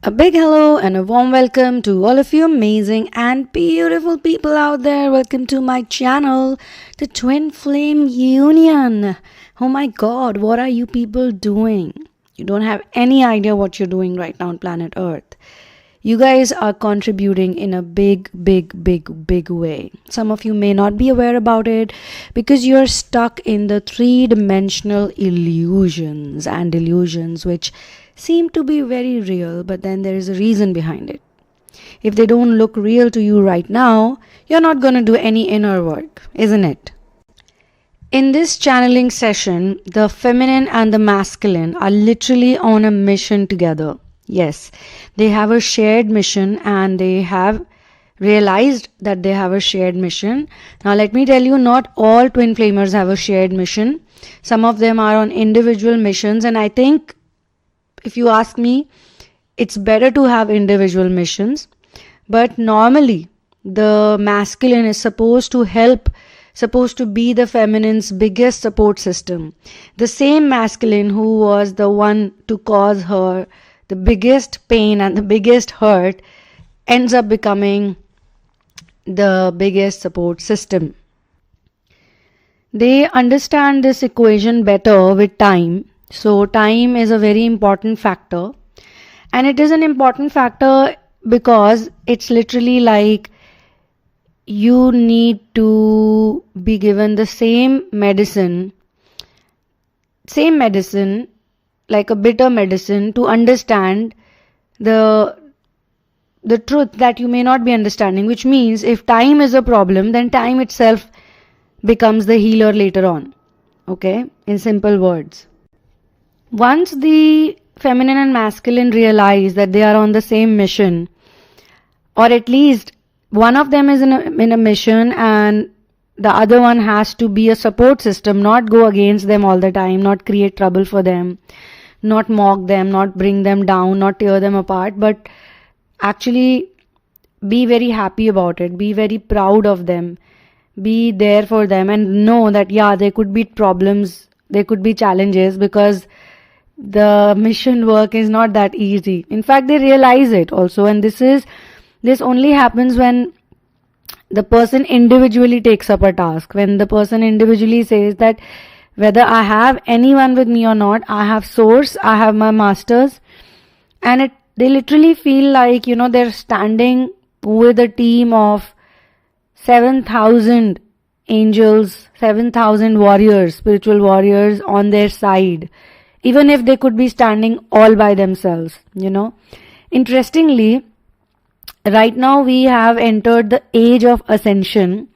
A big hello and a warm welcome to all of you amazing and beautiful people out there. Welcome to my channel, the Twin Flame Union. Oh my god, what are you people doing? You don't have any idea what you're doing right now on planet Earth. You guys are contributing in a big way. Some of you may not be aware about it because you're stuck in the three-dimensional illusions and delusions which seem to be very real, but then there is a reason behind it. If they don't look real to you right now, you're not going to do any inner work, isn't it? In this channeling session, the feminine and the masculine are literally on a mission together. Yes, they have a shared mission and they have realized that they have a shared mission. Now, let me tell you, not all twin flamers have a shared mission. Some of them are on individual missions, and I think, if you ask me, it's better to have individual missions. But normally, the masculine is supposed to be the feminine's biggest support system. The same masculine who was the one to cause her the biggest pain and the biggest hurt ends up becoming the biggest support system. They understand this equation better with time. So time is a very important factor. And it is an important factor because it's literally like you need to be given the same medicine, like a bitter medicine, to understand the truth that you may not be understanding, which means if time is a problem, then time itself becomes the healer later on. Okay, in simple words. Once the feminine and masculine realize that they are on the same mission, or at least one of them is in a mission and the other one has to be a support system, not go against them all the time, not create trouble for them, not mock them, not bring them down, not tear them apart, but actually be very happy about it, be very proud of them, be there for them, and know that yeah, there could be problems, there could be challenges, because the mission work is not that easy. In fact, they realize it also, and this only happens when the person individually takes up a task, when the person individually says that whether I have anyone with me or not, I have source, I have my masters, and they literally feel like, they're standing with a team of 7,000 angels, 7,000 warriors, spiritual warriors on their side, even if they could be standing all by themselves, Interestingly, right now we have entered the age of ascension.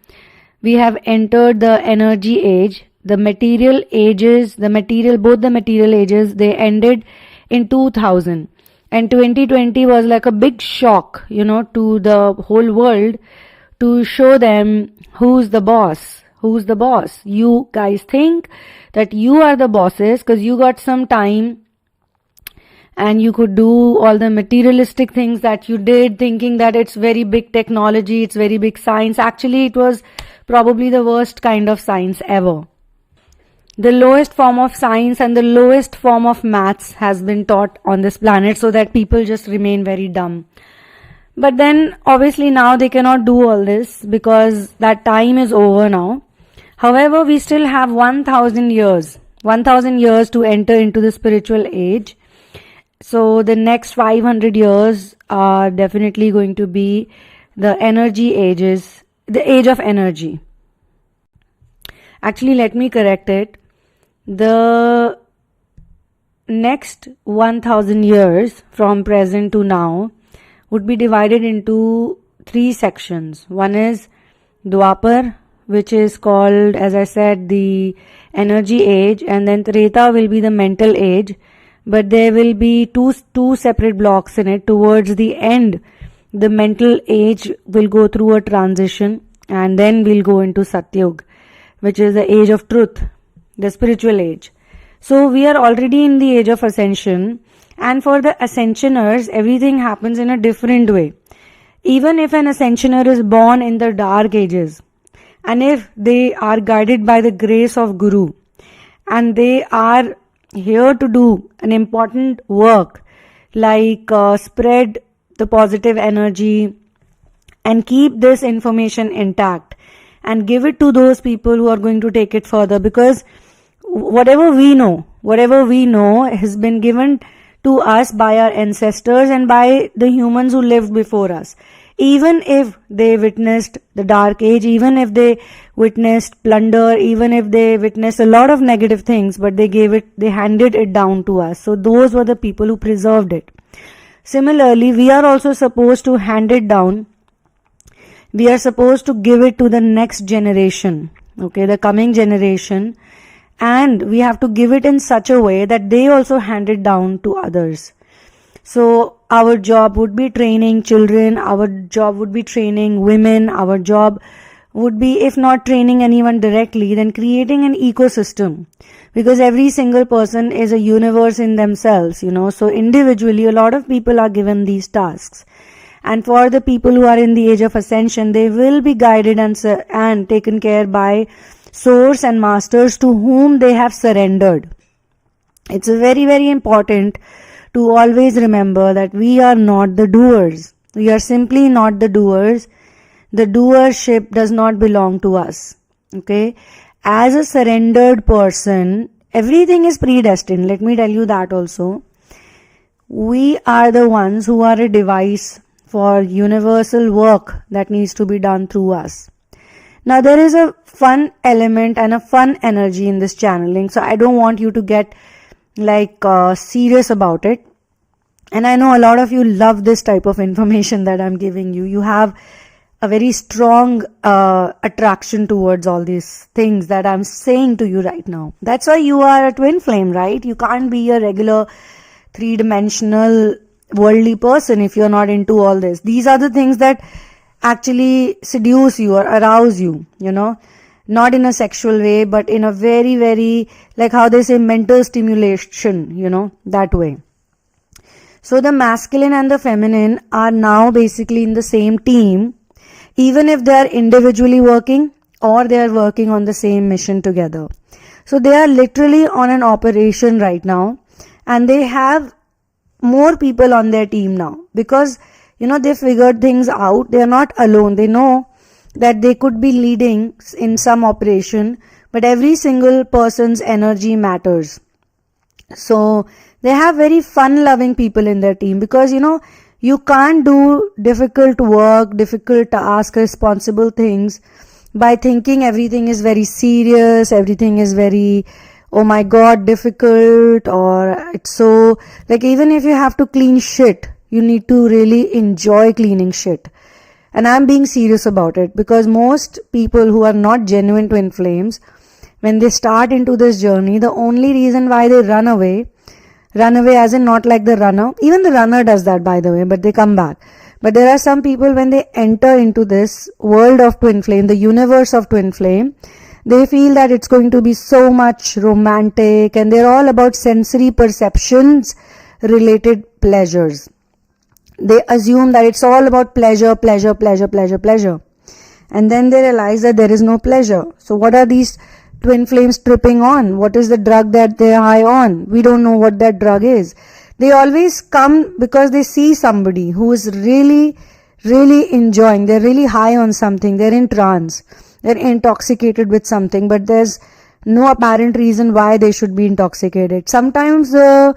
We have entered the energy age. The material ages, both the material ages, they ended in 2000. And 2020 was like a big shock, to the whole world, to show them who's the boss. Who's the boss? You guys think that you are the bosses because you got some time and you could do all the materialistic things that you did, thinking that it's very big technology, it's very big science. Actually, it was probably the worst kind of science ever. The lowest form of science and the lowest form of maths has been taught on this planet so that people just remain very dumb. But then obviously now they cannot do all this because that time is over now. However, we still have 1,000 years to enter into the spiritual age. So the next 500 years are definitely going to be the energy ages, the age of energy. Actually, let me correct it. The next 1,000 years from present to now would be divided into 3 sections. One is Dwapar, which is called, as I said, the energy age, and then Treta will be the mental age, but there will be two separate blocks in it. Towards the end, the mental age will go through a transition, and then we'll go into Satyug, which is the age of truth, the spiritual age. So we are already in the age of ascension, and for the ascensioners, everything happens in a different way. Even if an ascensioner is born in the dark ages, and if they are guided by the grace of Guru, and they are here to do an important work, like spread the positive energy and keep this information intact and give it to those people who are going to take it further, because whatever we know has been given to us by our ancestors and by the humans who lived before us. Even if they witnessed the dark age, even if they witnessed plunder, even if they witnessed a lot of negative things, but they handed it down to us. So those were the people who preserved it. Similarly, we are also supposed to hand it down. We are supposed to give it to the next generation, okay, the coming generation, and we have to give it in such a way that they also hand it down to others. So our job would be training children, our job would be training women, our job would be, if not training anyone directly, then creating an ecosystem, because every single person is a universe in themselves, so individually a lot of people are given these tasks. And for the people who are in the age of ascension, they will be guided and taken care by source and masters to whom they have surrendered. It's very, very important to always remember that we are not the doers. We are simply not the doers. The doership does not belong to us. Okay? As a surrendered person, everything is predestined. Let me tell you that also. We are the ones who are a device for universal work that needs to be done through us. Now, there is a fun element and a fun energy in this channeling, so I don't want you to get serious about it. And I know a lot of you love this type of information that I'm giving you. You have a very strong attraction towards all these things that I'm saying to you right now. That's why you are a twin flame, right? You can't be a regular three-dimensional worldly person if you're not into all this. These are the things that actually seduce you or arouse you, not in a sexual way, but in a very, very, like how they say, mental stimulation, that way. So the masculine and the feminine are now basically in the same team, even if they are individually working or they are working on the same mission together. So they are literally on an operation right now, and they have more people on their team now, because they figured things out. They are not alone. They know that they could be leading in some operation, but every single person's energy matters. So they have very fun loving people in their team, because you can't do difficult work, difficult tasks, responsible things by thinking everything is very serious, everything is very, oh my god, difficult, or it's so, even if you have to clean shit, you need to really enjoy cleaning shit. And I'm being serious about it, because most people who are not genuine twin flames, when they start into this journey, the only reason why they run away as in not like the runner, even the runner does that by the way, but they come back. But there are some people, when they enter into this world of twin flame, the universe of twin flame, they feel that it's going to be so much romantic, and they're all about sensory perceptions related pleasures. They assume that it's all about pleasure. And then they realize that there is no pleasure. So what are these twin flames tripping on? What is the drug that they're high on? We don't know what that drug is. They always come because they see somebody who is really, really enjoying. They're really high on something. They're in trance. They're intoxicated with something, but there's no apparent reason why they should be intoxicated. Sometimes the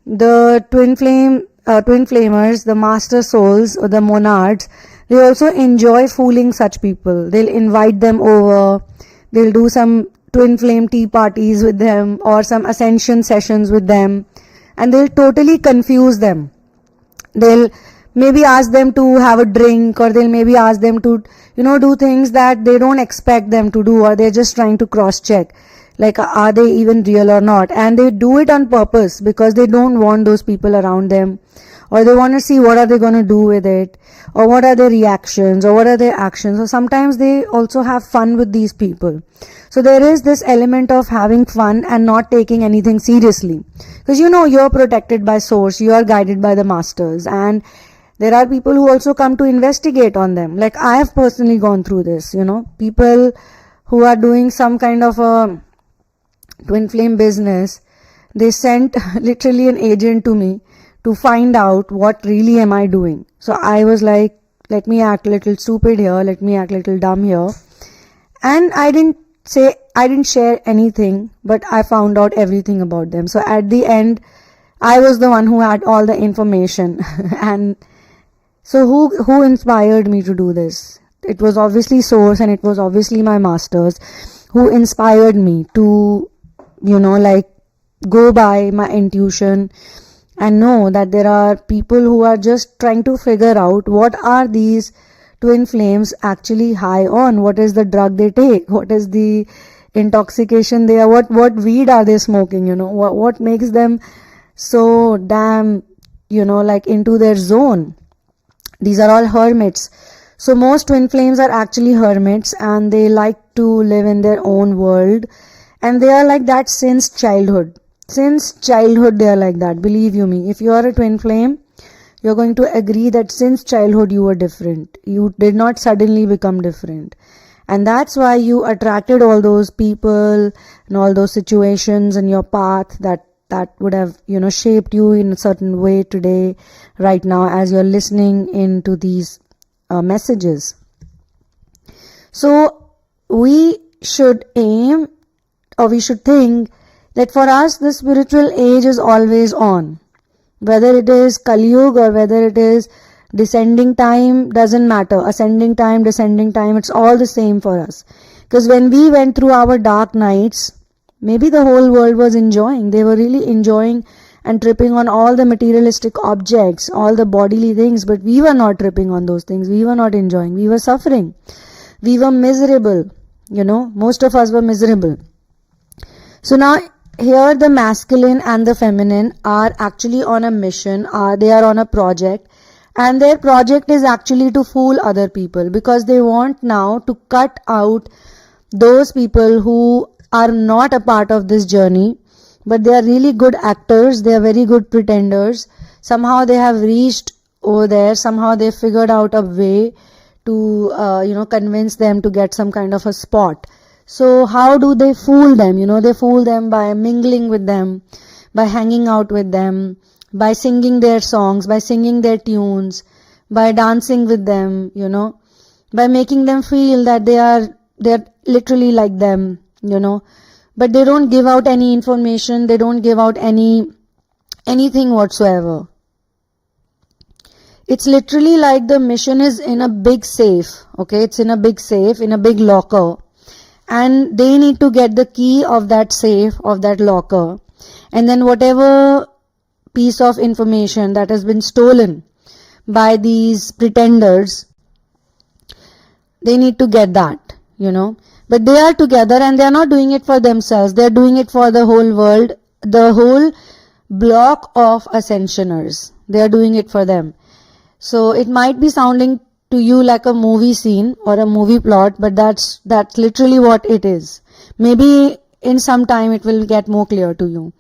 twin flamers, the master souls or the monads, they also enjoy fooling such people. They'll invite them over. They'll do some twin flame tea parties with them or some ascension sessions with them, and they'll totally confuse them. They'll maybe ask them to have a drink, or they'll maybe ask them to, do things that they don't expect them to do, or they're just trying to cross check, are they even real or not? And they do it on purpose because they don't want those people around them, or they want to see what are they going to do with it, or what are their reactions, or what are their actions. Or sometimes they also have fun with these people. So there is this element of having fun and not taking anything seriously, because you're protected by source, you are guided by the masters, and there are people who also come to investigate on them. I have personally gone through this, people who are doing some kind of a twin flame business. They sent literally an agent to me to find out what really am I doing. So I was like, let me act a little stupid here, let me act a little dumb here. And I didn't share anything, but I found out everything about them. So at the end, I was the one who had all the information. And so who inspired me to do this? It was obviously Source, and it was obviously my masters who inspired me to, like, go by my intuition and know that there are people who are just trying to figure out what are these twin flames actually high on, what is the drug they take, what is the intoxication they are, what weed are they smoking, what makes them so damn, like into their zone. These are all hermits. So most twin flames are actually hermits, and they like to live in their own world, and they are like that since childhood. Since childhood they are like that. Believe you me, if you are a twin flame, you're going to agree that since childhood you were different. You did not suddenly become different. And that's why you attracted all those people and all those situations in your path that would have, shaped you in a certain way today, right now, as you're listening into these messages. So we should aim, or we should think that for us the spiritual age is always on. Whether it is Kali Yuga or whether it is descending time, doesn't matter. Ascending time, descending time, it's all the same for us. Because when we went through our dark nights, maybe the whole world was enjoying. They were really enjoying and tripping on all the materialistic objects, all the bodily things, but we were not tripping on those things. We were not enjoying. We were suffering. We were miserable. Most of us were miserable. So now here the masculine and the feminine are actually on a mission, they are on a project, and their project is actually to fool other people, because they want now to cut out those people who are not a part of this journey, but they are really good actors, they are very good pretenders. Somehow they have reached over there, somehow they figured out a way to convince them to get some kind of a spot. So how do they fool them? They fool them by mingling with them, by hanging out with them, by singing their songs, by singing their tunes, by dancing with them, by making them feel that they're literally like them, but they don't give out any information, they don't give out anything whatsoever. It's literally like the mission is in a big safe, okay? It's in a big safe, in a big locker. And they need to get the key of that safe, of that locker. And then whatever piece of information that has been stolen by these pretenders, they need to get that, But they are together, and they are not doing it for themselves. They are doing it for the whole world, the whole block of ascensioners. They are doing it for them. So it might be sounding to you like a movie scene or a movie plot, but that's literally what it is. Maybe in some time it will get more clear to you.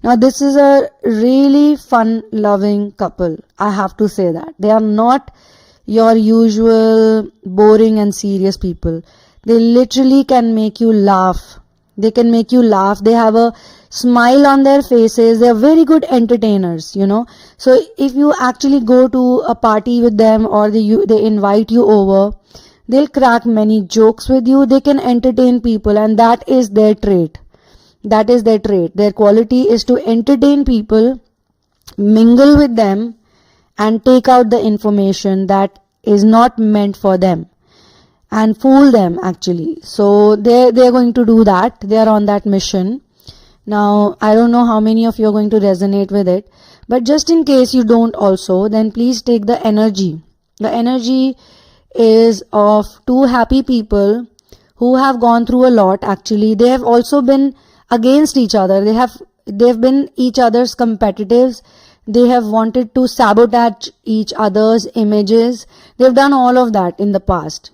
Now this is a really fun loving couple. I have to say that. They are not your usual boring and serious people. They literally can make you laugh. They can make you laugh. They have a smile on their faces. They are very good entertainers, So if you actually go to a party with them, or they invite you over, they'll crack many jokes with you. They can entertain people, and that is their trait. That is their trait. Their quality is to entertain people, mingle with them, and take out the information that is not meant for them, and fool them actually. So they're going to do that. They are on that mission. Now, I don't know how many of you are going to resonate with it, but just in case you don't also, then please take the energy. The energy is of two happy people who have gone through a lot actually. They have also been against each other. They've been each other's competitors. They have wanted to sabotage each other's images. They've done all of that in the past,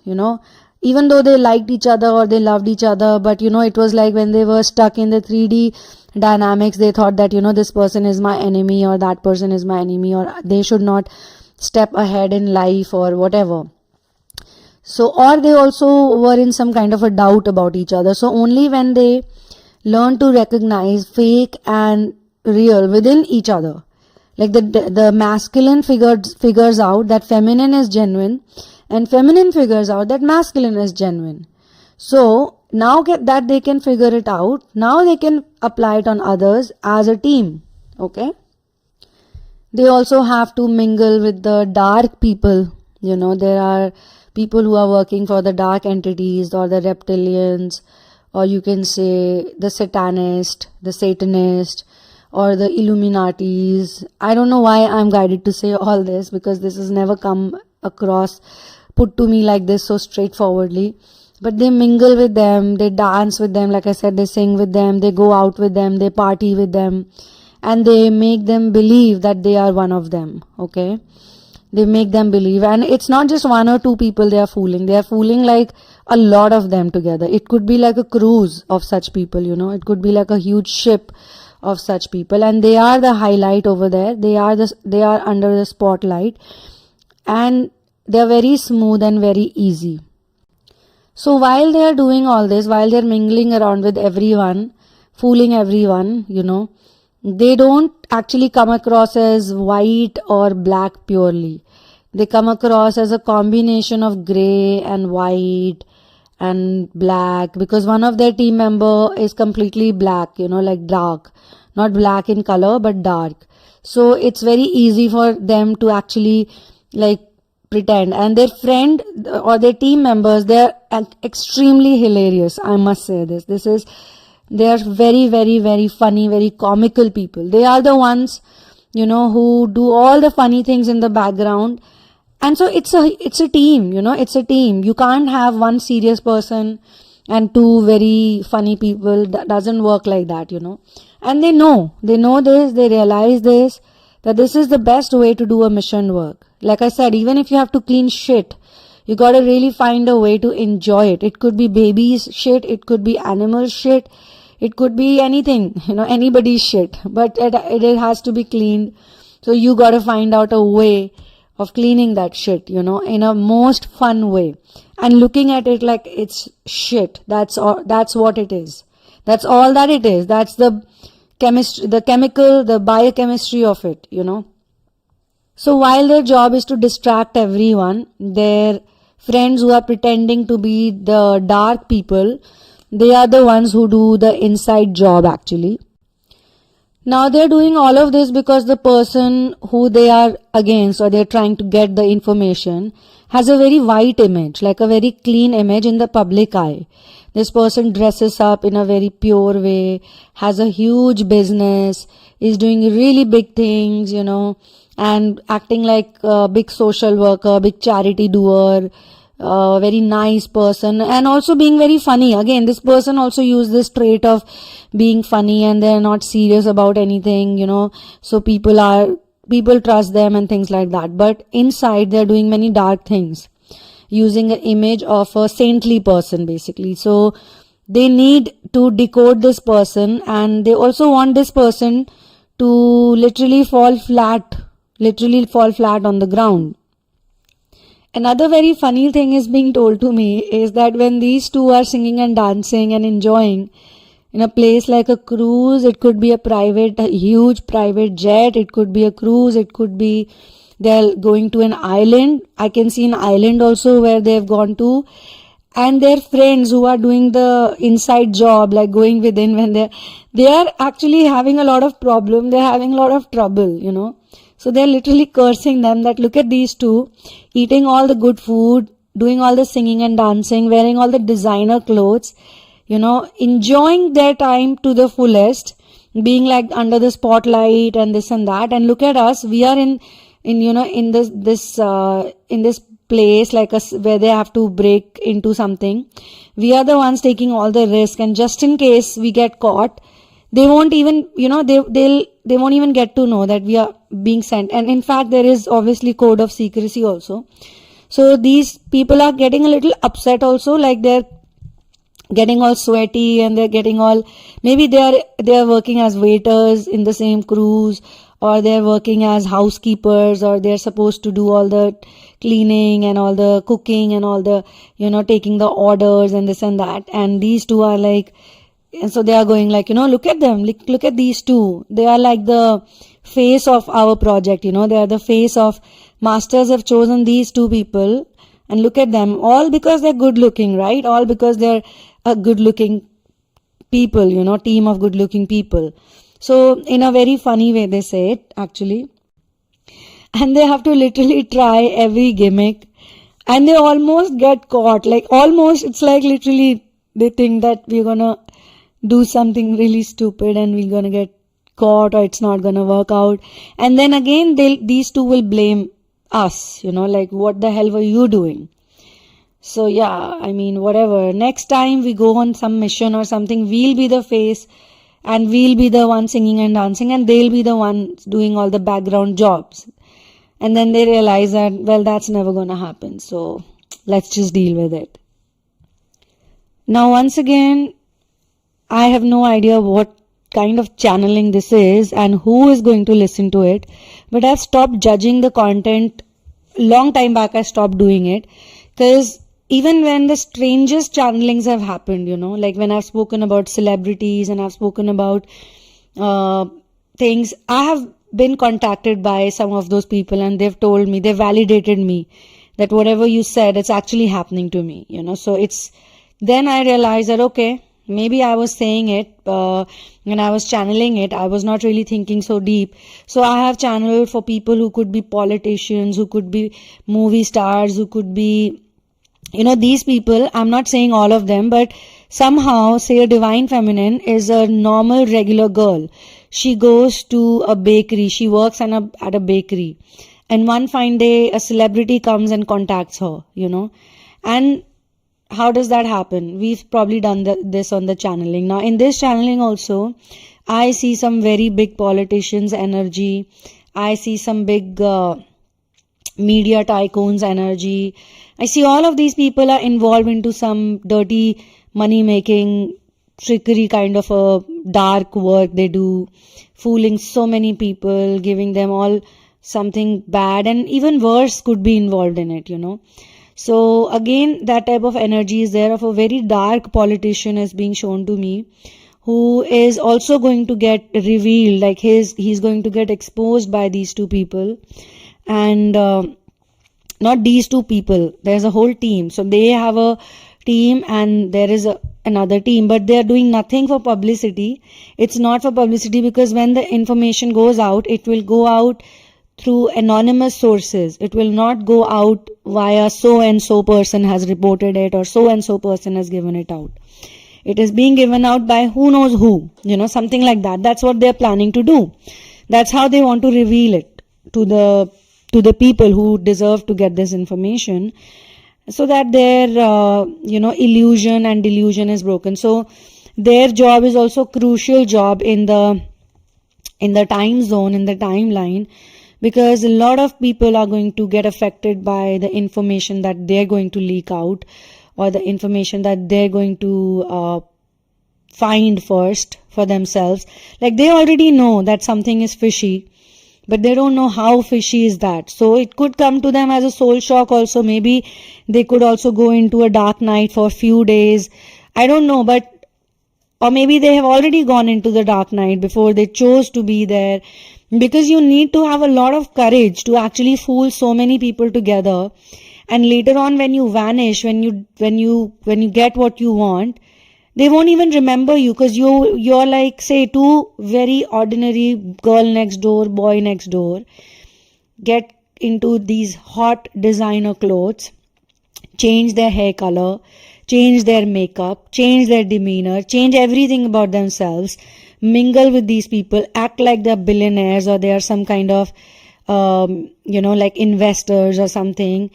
even though they liked each other or they loved each other, but it was like when they were stuck in the 3D dynamics, they thought that this person is my enemy, or that person is my enemy, or they should not step ahead in life, or whatever. So, or they also were in some kind of a doubt about each other. So only when they learn to recognize fake and real within each other, Like the masculine figures out that feminine is genuine, and feminine figures out that masculine is genuine. So now that they can figure it out, now they can apply it on others as a team. Okay. They also have to mingle with the dark people. There are people who are working for the dark entities or the reptilians, or you can say the satanist, the satanist, or the Illuminatis. I don't know why I'm guided to say all this, because this has never come across, put to me like this so straightforwardly. But they mingle with them, they dance with them, like I said, they sing with them, they go out with them, they party with them, and they make them believe that they are one of them. Okay. They make them believe, and it's not just one or two people they are fooling like a lot of them together. It could be like a cruise of such people, it could be like a huge ship of such people, and they are the highlight over there. They are under the spotlight, and they are very smooth and very easy. So while they are doing all this, while they are mingling around with everyone, fooling everyone, they don't actually come across as white or black purely. They come across as a combination of grey and white and black, because one of their team member is completely black, like dark, not black in color but dark. So it's very easy for them to actually like pretend, and their friend or their team members, they're extremely hilarious. I must say this. They are very, very, very funny, very comical people. They are the ones, who do all the funny things in the background. And so it's a team, it's a team. You can't have one serious person and two very funny people. That doesn't work like that, And they know this, they realize this, that this is the best way to do a mission work. Like I said, even if you have to clean shit, you gotta really find a way to enjoy it. It could be babies' shit, it could be animal shit, it could be anything, anybody's shit. But it has to be cleaned. So you gotta find out a way of cleaning that shit, in a most fun way. And looking at it like it's shit. That's what it is. That's all that it is. That's the chemistry, the chemical, the biochemistry of it, So while their job is to distract everyone, their friends who are pretending to be the dark people, they are the ones who do the inside job actually. Now they're doing all of this because the person who they are against, or they're trying to get the information, has a very white image, like a very clean image in the public eye. This person dresses up in a very pure way, has a huge business, is doing really big things, and acting like a big social worker, big charity doer, very nice person, and also being very funny. Again, this person also used this trait of being funny, and they're not serious about anything, so people trust them and things like that. But inside they're doing many dark things, using an image of a saintly person basically. So they need to decode this person, and they also want this person to literally fall flat on the ground. Another very funny thing is being told to me is that when these two are singing and dancing and enjoying in a place like a cruise, it could be a huge private jet, it could be a cruise, it could be they're going to an island. I can see an island also where they've gone to, and their friends who are doing the inside job, like going within, when they are actually having a lot of problem, they're having a lot of trouble, So they're literally cursing them that look at these two eating all the good food, doing all the singing and dancing, wearing all the designer clothes, enjoying their time to the fullest, being like under the spotlight and this and that. And look at us, we are in this place like where they have to break into something. We are the ones taking all the risk, and just in case we get caught, they won't even, they won't even get to know that we are being sent. And in fact, there is obviously code of secrecy also. So these people are getting a little upset also, like they're getting all sweaty, and they're getting all, maybe they are working as waiters in the same cruise, or they're working as housekeepers, or they're supposed to do all the cleaning and all the cooking and all the, taking the orders and this and that. And these two are like, And so they are going like, look at them, look at these two. They are like the face of our project, they are the face of masters have chosen these two people, and look at them, all because they're good looking, right? All because they're a good looking people, team of good looking people. So in a very funny way they say it actually. And they have to literally try every gimmick, and they almost get caught, like almost, it's like literally they think that we're gonna do something really stupid and we're gonna get caught, or it's not gonna work out, and then again these two will blame us, like, what the hell were you doing? So yeah, I mean, whatever, next time we go on some mission or something, we'll be the face, and we'll be the one singing and dancing, and they'll be the ones doing all the background jobs. And then they realize that, well, that's never gonna happen, so let's just deal with it. Now once again, I have no idea what kind of channeling this is and who is going to listen to it, but I've stopped judging the content. Long time back I stopped doing it, because even when the strangest channelings have happened, like when I've spoken about celebrities and I've spoken about things, I have been contacted by some of those people, and they've told me, they validated me that whatever you said, it's actually happening to me, so it's, then I realized that, okay, maybe I was saying it when I was channeling it, I was not really thinking so deep. So I have channeled for people who could be politicians, who could be movie stars, who could be, these people. I'm not saying all of them, but somehow, say a divine feminine is a normal regular girl. She goes to a bakery, she works at a bakery, and one fine day a celebrity comes and contacts her, and how does that happen? We've probably done this on the channeling. Now in this channeling also, I see some very big politicians energy, I see some big media tycoons energy. I see all of these people are involved into some dirty money making trickery kind of a dark work they do, fooling so many people, giving them all something bad, and even worse could be involved in it, So again, that type of energy is there, of a very dark politician is being shown to me, who is also going to get revealed, like he's going to get exposed by these two people. And not these two people, there's a whole team. So they have a team and there is another team, but they are doing nothing for publicity. It's not for publicity, because when the information goes out, it will go out through anonymous sources. It will not go out via so and so person has reported it or so and so person has given it out. It is being given out by who knows who, something like that. That's what they're planning to do. That's how they want to reveal it to the people who deserve to get this information, so that their illusion and delusion is broken. So their job is also crucial job in the time zone, in the timeline, because a lot of people are going to get affected by the information that they're going to leak out, or the information that they're going to find first for themselves. Like, they already know that something is fishy, but they don't know how fishy is that. So it could come to them as a soul shock also. Maybe they could also go into a dark night for a few days. I don't know, but, or maybe they have already gone into the dark night before they chose to be there. Because you need to have a lot of courage to actually fool so many people together. And later on, when you vanish, when you get what you want, they won't even remember you, because you're like, say, two very ordinary girl next door, boy next door, get into these hot designer clothes, change their hair color, change their makeup, change their demeanor, change everything about themselves, mingle with these people, act like they're billionaires or they are some kind of, like investors or something,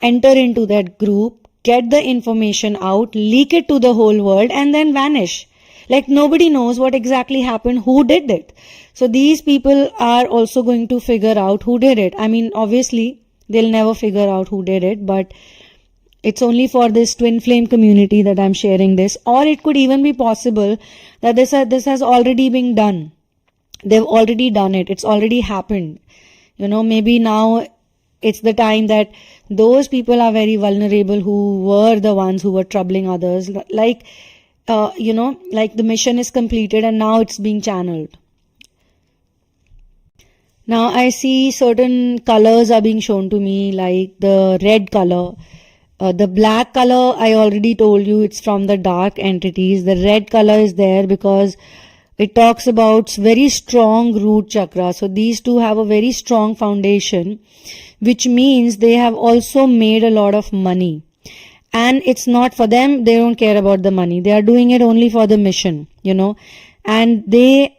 enter into that group, get the information out, leak it to the whole world, and then vanish. Like, nobody knows what exactly happened, who did it. So these people are also going to figure out who did it. I mean, obviously, they'll never figure out who did it, but it's only for this twin flame community that I'm sharing this. Or it could even be possible that this has already been done. They've already done it. It's already happened. Maybe now it's the time that those people are very vulnerable who were the ones who were troubling others. Like, like the mission is completed and now it's being channeled. Now I see certain colors are being shown to me, like the red color. The black color, I already told you, it's from the dark entities. The red color is there because it talks about very strong root chakra. So these two have a very strong foundation, which means they have also made a lot of money. And it's not for them, they don't care about the money. They are doing it only for the mission, And they,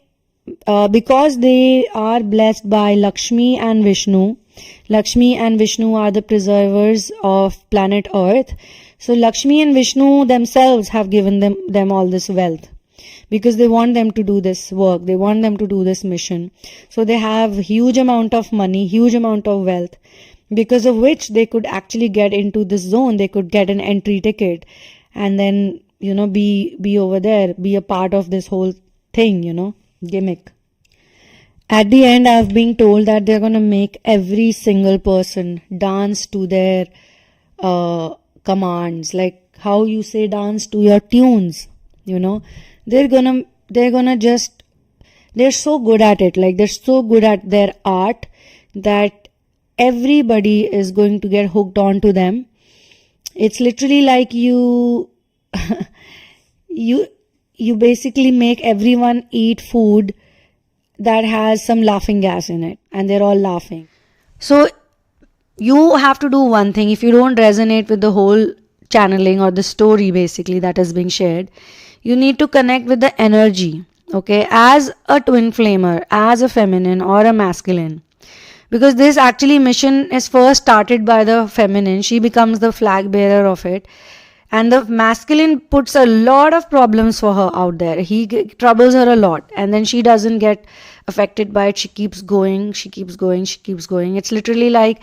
because they are blessed by Lakshmi and Vishnu. Lakshmi and Vishnu are the preservers of planet Earth. So Lakshmi and Vishnu themselves have given them all this wealth because they want them to do this work. They want them to do this mission. So they have huge amount of money, huge amount of wealth, because of which they could actually get into this zone. They could get an entry ticket and then, be over there, be a part of this whole thing, gimmick. At the end, I've been told that they're going to make every single person dance to their commands, like how you say dance to your tunes, They're gonna just, they're so good at it, like they're so good at their art that everybody is going to get hooked on to them. It's literally like you basically make everyone eat food that has some laughing gas in it and they're all laughing. So you have to do one thing. If you don't resonate with the whole channeling or the story basically that is being shared, you need to connect with the energy, okay, as a twin flamer, as a feminine or a masculine. Because this actually mission is first started by the feminine. She becomes the flag bearer of it. And the masculine puts a lot of problems for her out there. He troubles her a lot. And then she doesn't get affected by it. She keeps going, she keeps going, she keeps going. It's literally like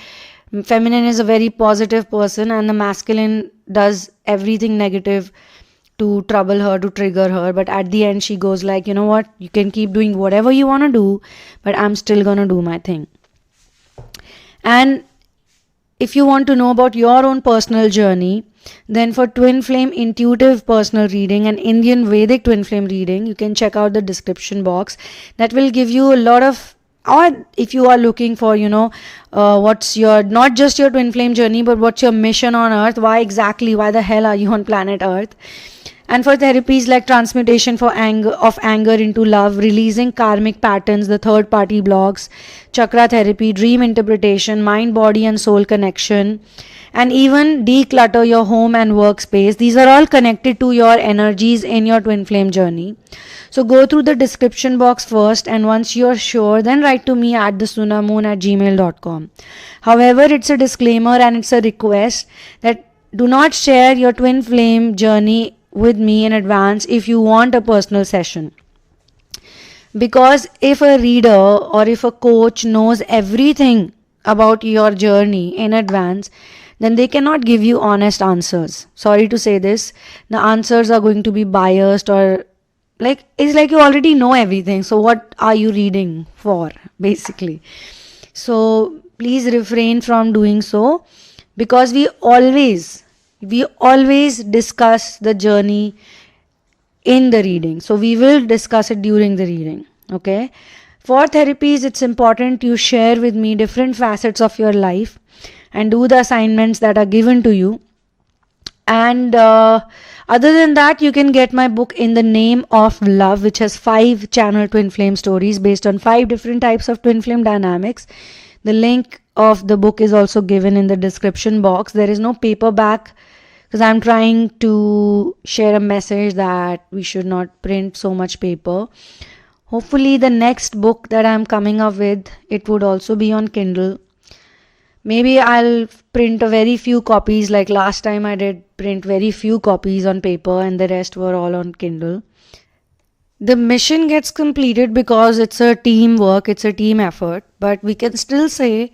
feminine is a very positive person and the masculine does everything negative to trouble her, to trigger her. But at the end, she goes like, you know what? You can keep doing whatever you want to do, but I'm still going to do my thing. And if you want to know about your own personal journey, then for twin flame intuitive personal reading and Indian Vedic twin flame reading, you can check out the description box. That will give you a lot of, or if you are looking for, what's your, not just your twin flame journey, but what's your mission on earth, why the hell are you on planet earth? And for therapies like transmutation for anger into love, releasing karmic patterns, the third party blocks, chakra therapy, dream interpretation, mind, body and soul connection, and even declutter your home and workspace. These are all connected to your energies in your twin flame journey. So go through the description box first, and once you're sure, then write to me at thesunamoon@gmail.com. However, it's a disclaimer and it's a request that do not share your twin flame journey with me in advance if you want a personal session. Because if a reader or if a coach knows everything about your journey in advance, then they cannot give you honest answers. Sorry to say this, the answers are going to be biased, or like, it's like you already know everything, so what are you reading for, basically. So please refrain from doing so, because we always discuss the journey in the reading. So we will discuss it during the reading. Okay. For therapies, it's important you share with me different facets of your life and do the assignments that are given to you. And other than that, you can get my book In the Name of Love, which has 5 channel twin flame stories based on 5 different types of twin flame dynamics. The link of the book is also given in the description box. There is no paperback because I'm trying to share a message that we should not print so much paper. Hopefully the next book that I'm coming up with, it would also be on Kindle. Maybe I'll print a very few copies, like last time I did print very few copies on paper and the rest were all on Kindle. The mission gets completed because it's a teamwork, it's a team effort, but we can still say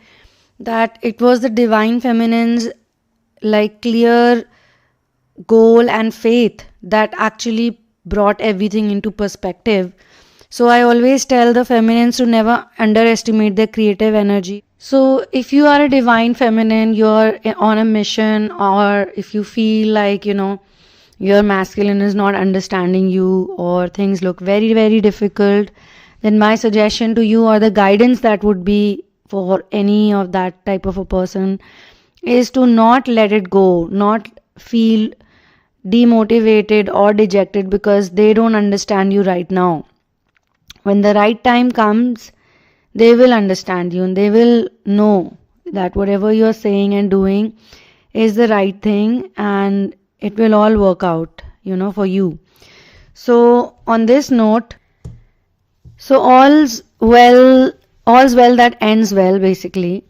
that it was the Divine Feminine's like clear goal and faith that actually brought everything into perspective. So I always tell the feminines to never underestimate their creative energy. So if you are a divine feminine, you're on a mission, or if you feel like, your masculine is not understanding you, or things look very, very difficult, then my suggestion to you, or the guidance that would be for any of that type of a person, is to not let it go, not feel demotivated or dejected because they don't understand you right now. When the right time comes, they will understand you and they will know that whatever you're saying and doing is the right thing, and it will all work out, for you. So, on this note, so all's well that ends well, basically.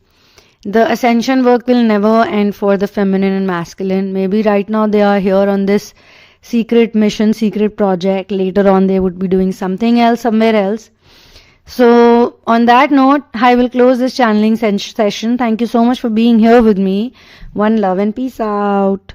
The ascension work will never end for the feminine and masculine. Maybe right now they are here on this secret mission, secret project. Later on, they would be doing something else somewhere else. So, on that note, I will close this channeling session. Thank you so much for being here with me. One love and peace out.